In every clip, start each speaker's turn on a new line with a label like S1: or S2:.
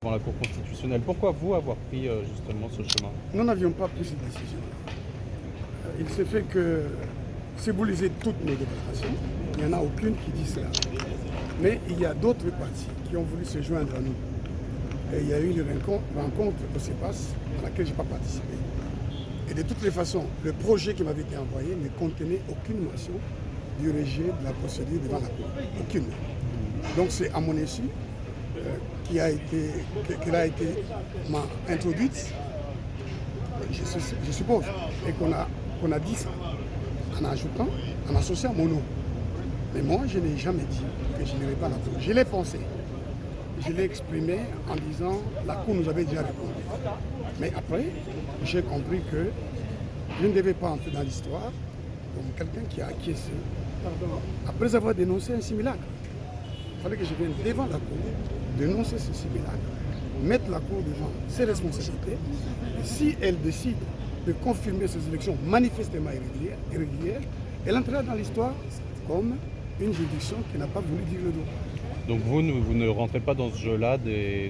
S1: Devant la Cour constitutionnelle. Pourquoi vous avoir pris justement ce chemin?
S2: Nous n'avions pas pris cette décision. Il s'est fait que, si vous lisez toutes nos déclarations, il n'y en a aucune qui dit cela. Mais il y a d'autres partis qui ont voulu se joindre à nous. Et il y a eu une rencontre au CEPAS à laquelle je n'ai pas participé. Et de toutes les façons, le projet qui m'avait été envoyé ne contenait aucune mention du rejet de la procédure devant la Cour. Aucune. Donc c'est à mon insu qu'elle a été introduite, je suppose, et qu'on a dit ça en ajoutant, en associant mon nom. Mais moi, je n'ai jamais dit que je n'irais pas à la Cour. Je l'ai pensé. Je l'ai exprimé en disant la Cour nous avait déjà répondu. Mais après, j'ai compris que je ne devais pas entrer dans l'histoire comme quelqu'un qui a acquiescé après avoir dénoncé un simulacre. Il fallait que je vienne devant la Cour, dénoncer ce simulacre, mettre la Cour devant ses responsabilités. Et si elle décide de confirmer ces élections manifestement irrégulières, elle entrera dans l'histoire comme une juridiction qui n'a pas voulu dire le droit.
S1: Donc vous ne rentrez pas dans ce jeu-là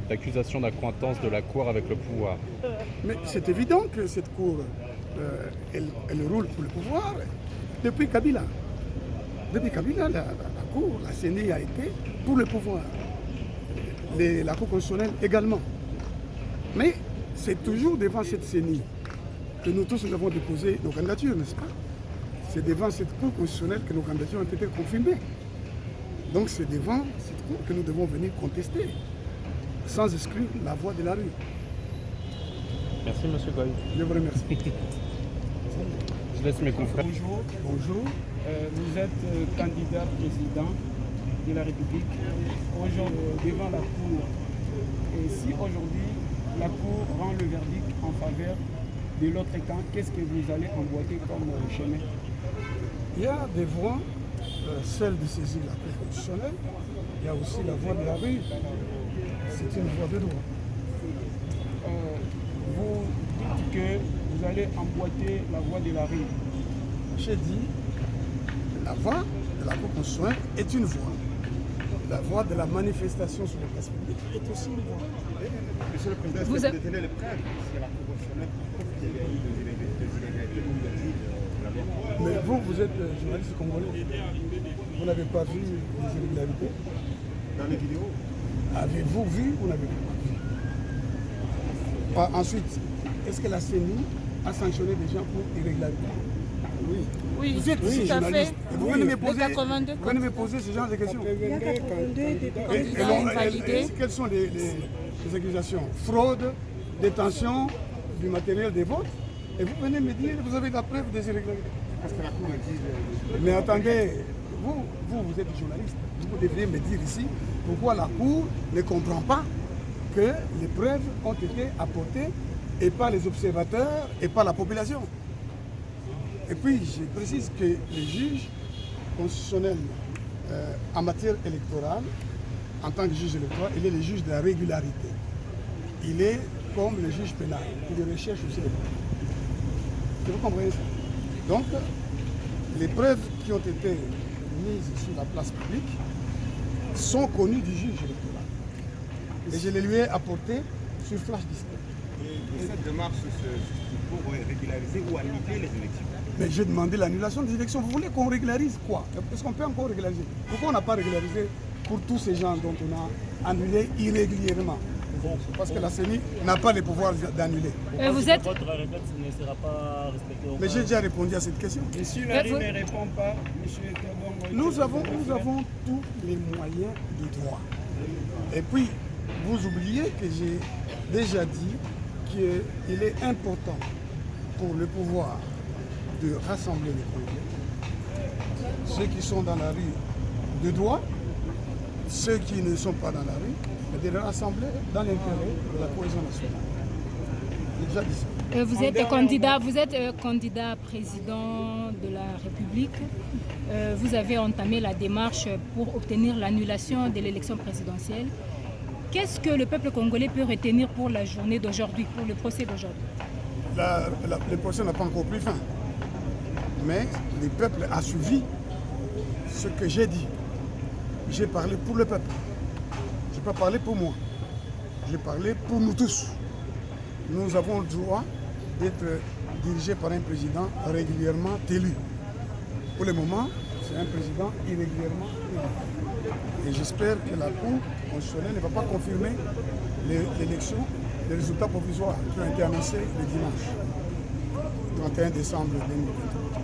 S1: d'accusations d'accointance de la Cour avec le pouvoir?
S2: Mais c'est évident que cette Cour, elle roule pour le pouvoir depuis Kabila. Depuis Kabila, la Cour, la CENI a été pour le pouvoir. La Cour constitutionnelle également. Mais c'est toujours devant cette CENI que nous tous avons déposé nos candidatures, n'est-ce pas? C'est devant cette Cour constitutionnelle que nos candidatures ont été confirmées. Donc c'est devant cette Cour que nous devons venir contester, sans exclure la voix de la rue.
S1: Merci M. Goy.
S2: Je vous remercie.
S1: Je laisse mes confrères.
S3: Bonjour.
S2: Bonjour.
S3: Vous êtes candidat président de la République aujourd'hui devant la Cour. Et si aujourd'hui la Cour rend le verdict en faveur de l'autre camp, qu'est-ce que vous allez emboîter comme chemin?
S2: Il y a des voies, celle de saisir la Cour constitutionnelle, il y a aussi la voie de la rue. C'est une voie de droit.
S3: Vous dites que vous allez emboîter la voie de la rue.
S2: J'ai dit, la voie de la Cour constitutionnelle est une voie. La voie de la manifestation sur le place public est aussi une voie.
S4: Monsieur le Président, est-ce que vous détenez les preuves si la Cour constitutionnelle prouve qu'il y a eu des illégalités comme l'a dit la loi?
S2: Mais vous êtes journaliste congolais. Vous n'avez pas vu les irrégularités?
S4: Dans les vidéos?
S2: Avez-vous vu ou n'avez pas vu? Ensuite, est-ce que la CENI a sanctionné des gens pour irrégularité? Oui.
S5: Oui,
S2: Vous êtes
S5: tout à
S2: journaliste.
S5: fait.
S2: Et vous venez me
S5: Le
S2: poser,
S5: 82
S2: vous venez me poser ce genre de questions.
S5: Il y a 82 candidats invalidés.
S2: Quelles sont les accusations? Fraude, détention du matériel des votes. Et vous venez me dire que vous avez la preuve des irrégularités.
S4: Parce que la Cour dit...
S2: Mais attendez, vous êtes journaliste. Vous devriez me dire ici pourquoi la Cour ne comprend pas que les preuves ont été apportées et par les observateurs et par la population. Et puis, je précise que les juges constitutionnels en matière électorale, en tant que juge électoral, il est le juge de la régularité. Il est comme le juge pénal, il recherche aussi les preuves. Vous comprenez ça? Donc, les preuves qui ont été mises sur la place publique sont connues du juge électoral. Et je les lui ai apportées sur flash display.
S4: Et cette démarche pour régulariser ou annuler les élections?
S2: Mais j'ai demandé l'annulation des élections. Vous voulez qu'on régularise quoi? Est-ce qu'on peut encore régulariser? Pourquoi on n'a pas régularisé pour tous ces gens dont on a annulé irrégulièrement? Parce que la CENI n'a pas le pouvoir d'annuler.
S5: Vous êtes...
S6: Votre réponse ne sera pas respectée.
S2: Mais j'ai déjà répondu à cette question.
S3: Monsieur Larry ne répond pas. Monsieur Tebongo,
S2: Nous avons tous les moyens du droit. Et puis, vous oubliez que j'ai déjà dit qu'il est important pour le pouvoir de rassembler les Congolais, ceux qui sont dans la rue de droit, ceux qui ne sont pas dans la rue, mais de les rassembler dans l'intérêt de la cohésion nationale. J'ai déjà dit ça.
S5: Vous êtes candidat président de la République. Vous avez entamé la démarche pour obtenir l'annulation de l'élection présidentielle. Qu'est-ce que le peuple congolais peut retenir pour la journée d'aujourd'hui, pour le procès d'aujourd'hui?
S2: Le procès n'a pas encore pris fin. Mais le peuple a suivi ce que j'ai dit. J'ai parlé pour le peuple. Je n'ai pas parlé pour moi. j'ai parlé pour nous tous. Nous avons le droit d'être dirigés par un président régulièrement élu. Pour le moment, c'est un président irrégulièrement élu. Et j'espère que la Cour constitutionnelle ne va pas confirmer l'élection, les résultats provisoires qui ont été annoncés le dimanche 31 décembre 2023.